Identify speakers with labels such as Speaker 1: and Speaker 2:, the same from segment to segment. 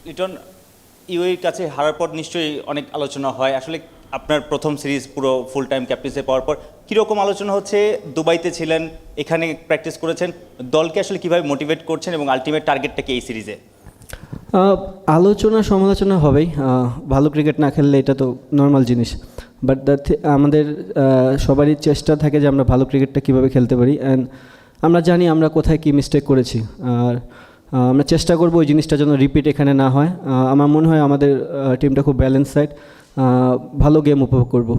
Speaker 1: লিটন, ইউএইর কাছে হারার পর নিশ্চয়ই অনেক আলোচনা হয়। আসলে আপনার প্রথম সিরিজ পুরো ফুল টাইম ক্যাপ্টেন্সি পাওয়ার পর কীরকম আলোচনা হচ্ছে? দুবাইতে ছিলেন, এখানে প্র্যাকটিস করেছেন, দলকে আসলে কীভাবে মোটিভেট করছেন এবং আলটিমেট টার্গেটটা কি এই সিরিজে?
Speaker 2: আলোচনা সমালোচনা হবেই, ভালো ক্রিকেট না খেললে এটা তো নর্মাল জিনিস। বাট আমাদের সবারই চেষ্টা থাকে যে আমরা ভালো ক্রিকেটটা কীভাবে খেলতে পারি, অ্যান্ড আমরা জানি আমরা কোথায় কী মিস্টেক করেছি, আর আমরা চেষ্টা করব ওই জিনিসটা যেন রিপিট এখানে না হয়। আমার মনে হয় আমাদের টিমটা খুব ব্যালেন্স সাইড, ভালো গেম উপভোগ করব।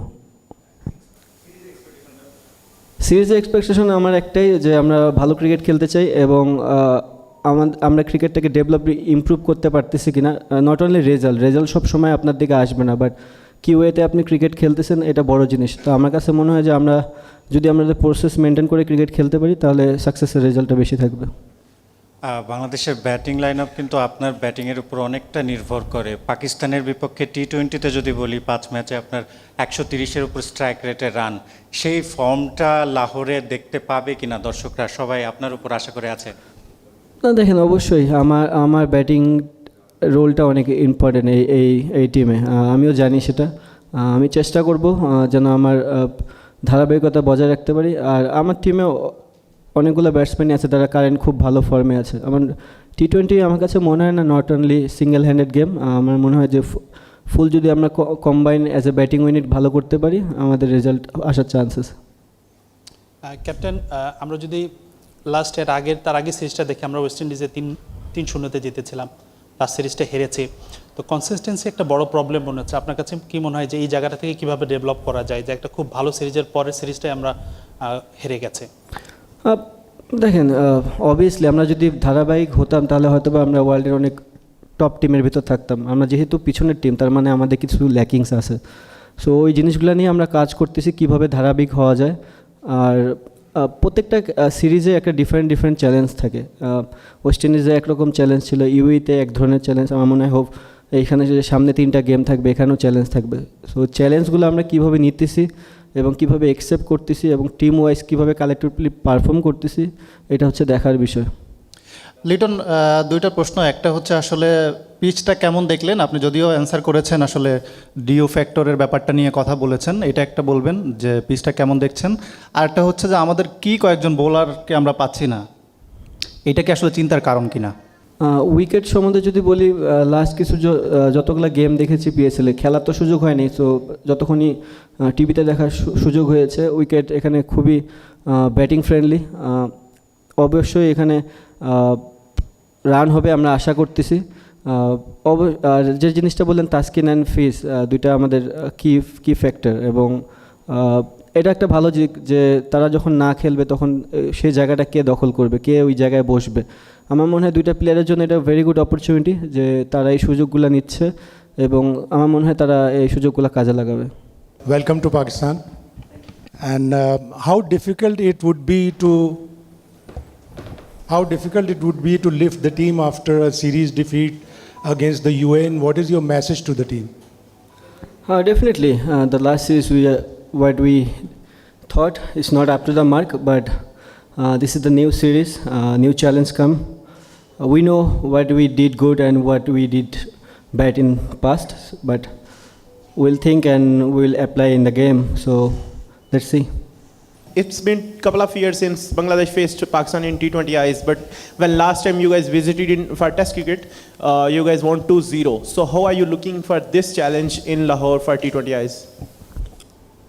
Speaker 2: সিরিজের এক্সপেকটেশন আমার একটাই, যে আমরা ভালো ক্রিকেট খেলতে চাই এবং আমরা ক্রিকেটটাকে ডেভেলপ ইমপ্রুভ করতে পারতেছি কিনা। নট অনলি রেজাল্ট সব সময় আপনার দিকে আসবে না, বাট কী ওয়েতে আপনি ক্রিকেট খেলতেছেন এটা বড় জিনিস। তো আমার কাছে মনে হয় যে আমরা যদি আমাদের প্রসেস মেনটেন করে ক্রিকেট খেলতে পারি তাহলে সাকসেসের রেজাল্টটা বেশি থাকবে।
Speaker 3: বাংলাদেশের ব্যাটিং লাইন আপ কিন্তু আপনার ব্যাটিংয়ের উপর অনেকটা নির্ভর করে। পাকিস্তানের বিপক্ষে টি-20তে যদি বলি 5 ম্যাচে আপনার 130-এর উপর স্ট্রাইক রেটের রান, সেই ফর্মটা লাহোরে দেখতে পাবে কিনা দর্শকরা? সবাই আপনার উপর আশা করে আছে।
Speaker 2: না দেখেন, অবশ্যই আমার ব্যাটিং রোলটা অনেক ইম্পর্টেন্ট এই টিমে, আমিও জানি সেটা। আমি চেষ্টা করব যেন আমার ধারাবাহিকতা বজায় রাখতে পারি। আর আমার টিমে অনেকগুলো ব্যাটসম্যানই আছে যারা কারেন্ট খুব ভালো ফর্মে আছে। আমার টি-20 আমার কাছে মনে হয় না not only single handed game. আমার মনে হয় যে ফুল যদি আমরা combine as a batting unit ভালো করতে পারি, আমাদের রেজাল্ট আসার চান্সেস।
Speaker 4: ক্যাপ্টেন, আমরা যদি তার আগের সিরিজটা দেখি, আমরা ওয়েস্ট ইন্ডিজে 3-0 জিতেছিলাম, লাস্ট সিরিজটা হেরেছি। তো কনসিস্টেন্সি একটা বড় প্রবলেম মনে হচ্ছে। আপনার কাছে কি মনে হয় যে এই জায়গাটা থেকে কীভাবে ডেভেলপ করা যায়, যে একটা খুব ভালো সিরিজের পরের সিরিজটাই আমরা হেরে গেছে?
Speaker 2: দেখেন, অবভিয়াসলি আমরা যদি ধারাবাহিক হতাম তাহলে হয়তো বা আমরা ওয়ার্ল্ডের অনেক টপ টিমের ভিতর থাকতাম। আমরা যেহেতু পিছনের টিম, তার মানে আমাদের কিছু ল্যাকিংস আছে। সো ওই জিনিসগুলো নিয়ে আমরা কাজ করতেছি কীভাবে ধারাবাহিক হওয়া যায়। আর প্রত্যেকটা সিরিজে একটা ডিফারেন্ট চ্যালেঞ্জ থাকে। ওয়েস্ট ইন্ডিজে একরকম চ্যালেঞ্জ ছিল, ইউইতে এক ধরনের চ্যালেঞ্জ। আমার মনে হয় এইখানে যে সামনে 3টা গেম থাকবে, এখানেও চ্যালেঞ্জ থাকবে। সো চ্যালেঞ্জগুলো আমরা কীভাবে নিতেছি এবং কীভাবে অ্যাকসেপ্ট করতেছি এবং টিম ওয়াইজ কীভাবে কালেক্টিভলি পারফর্ম করতেছি, এটা হচ্ছে দেখার বিষয়।
Speaker 5: লিটন, 2টা প্রশ্ন। একটা হচ্ছে আসলে পিচটা কেমন দেখলেন? আপনি যদিও অ্যান্সার করেছেন, আসলে ডিও ফ্যাক্টরের ব্যাপারটা নিয়ে কথা বলেছেন, এটা একটা বলবেন যে পিচটা কেমন দেখছেন। আরেকটা হচ্ছে যে আমাদের কয়েকজন বোলারকে আমরা পাচ্ছি না, এটা কি আসলে চিন্তার কারণ কিনা?
Speaker 2: উইকেট সম্বন্ধে যদি বলি, লাস্ট কিছু যতগুলো গেম দেখেছি পিএসএলে, খেলার তো সুযোগ হয়নি। সো যতক্ষণই টিভিতে দেখার সুযোগ হয়েছে, উইকেট এখানে খুবই ব্যাটিং ফ্রেন্ডলি। অবশ্যই এখানে রান হবে আমরা আশা করতেছি। আর যে জিনিসটা বললেন তাসকিন অ্যান্ড ফিজ, দুইটা আমাদের কি ফ্যাক্টর, এবং এটা একটা ভালো দিক যে তারা যখন না খেলবে তখন সেই জায়গাটা কে দখল করবে, কে ওই জায়গায় বসবে। আমার মনে হয় 2টা প্লেয়ারের জন্য এটা ভেরি গুড অপরচুনিটি যে তারা এই সুযোগগুলো নিচ্ছে, এবং আমার মনে হয় তারা এই সুযোগগুলো কাজে লাগাবে।
Speaker 6: Welcome to Pakistan. And how difficult it would be to lift the team after a series defeat against the UAE? What is your message to the team?
Speaker 2: Definitely, the last series what we thought is not up to the mark, but this is the new series, new challenge come. We know what we did good and what we did bad in past, but we'll think and we'll apply in the game. So let's see.
Speaker 7: It's been a couple of years since Bangladesh faced Pakistan in T20Is, but when last time you guys visited for Test cricket, you guys won 2-0. So how are you looking for this challenge in Lahore for T20Is?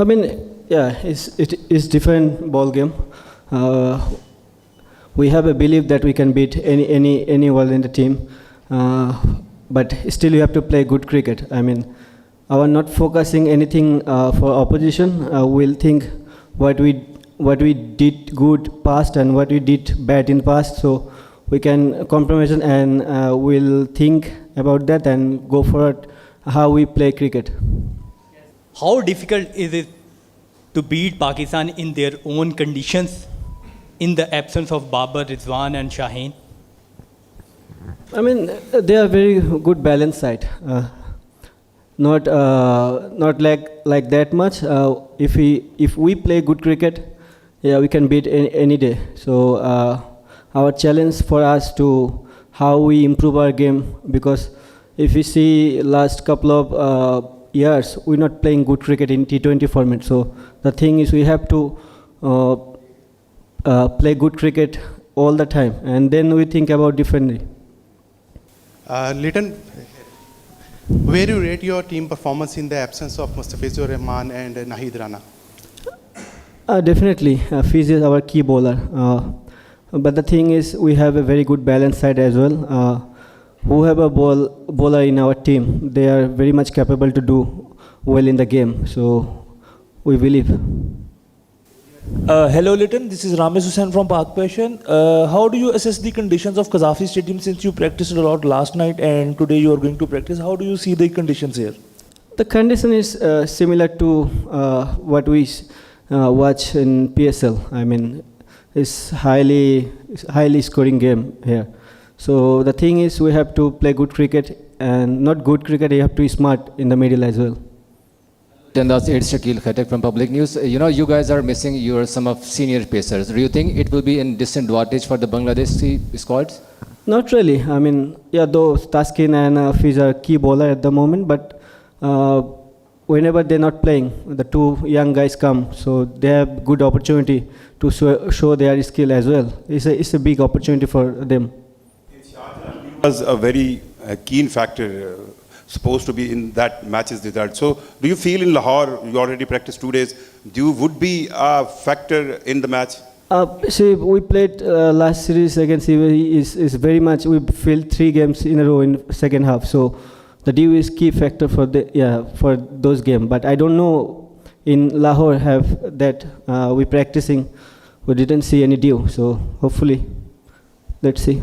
Speaker 2: I mean, yeah, it is different ball game. We have a belief that we can beat anyone in the team, but still you have to play good cricket. I mean, our not focusing anything for opposition. We'll think what we did good past and what we did bad in past, so we can compromise and we'll think about that and go forward how we play cricket.
Speaker 8: How difficult is it to beat Pakistan in their own conditions, in the absence of Babar, Rizwan and Shaheen?
Speaker 2: I mean, they are very good balance side. Not like that much. If we play good cricket, yeah, we can beat any day. So our challenge for us to how we improve our game, because if you see last couple of years, we're not playing good cricket in T20 format. So the thing is, we have to play good cricket all the time, and then we think about differently.
Speaker 9: Liton, where do you rate your team performance in the absence of Mustafizur Rahman and Nahid Rana?
Speaker 2: Definitely, Fiz is our key bowler. But the thing is, we have a very good balanced side as well. Who have a bowler in our team, they are very much capable to do well in the game. So we believe.
Speaker 10: Hello Liton, this is Ramesh Hussain from Pak Passion. How do you assess the conditions of Qaddafi Stadium since you practiced a lot last night and today you are going to practice? How do you see the conditions here?
Speaker 2: The condition is similar to what we watch in PSL. I mean, it's highly scoring game here. So the thing is, we have to play good cricket, and not good cricket, you have to be smart in the middle as well.
Speaker 11: Then that's Shakil Khatak from Public News. You guys are missing some of senior pacers. Do you think it will be a disadvantage for the Bangladeshi squads?
Speaker 2: Not really. I mean, yeah, though Taskin and Fiz are key bowler at the moment, but whenever they're not playing, the two young guys come, so they have good opportunity to show their skill as well. It's a big opportunity for them.
Speaker 12: Was a very keen factor, supposed to be in that match's result. So, do you feel in Lahore, you already practiced 2 days, would be a factor in the match?
Speaker 2: See, we played last series against UAE is very much, we filled 3 games in a row in second half. So the dew is key factor for those games. But I don't know in Lahore have that we practicing, we didn't see any dew. So hopefully, let's see.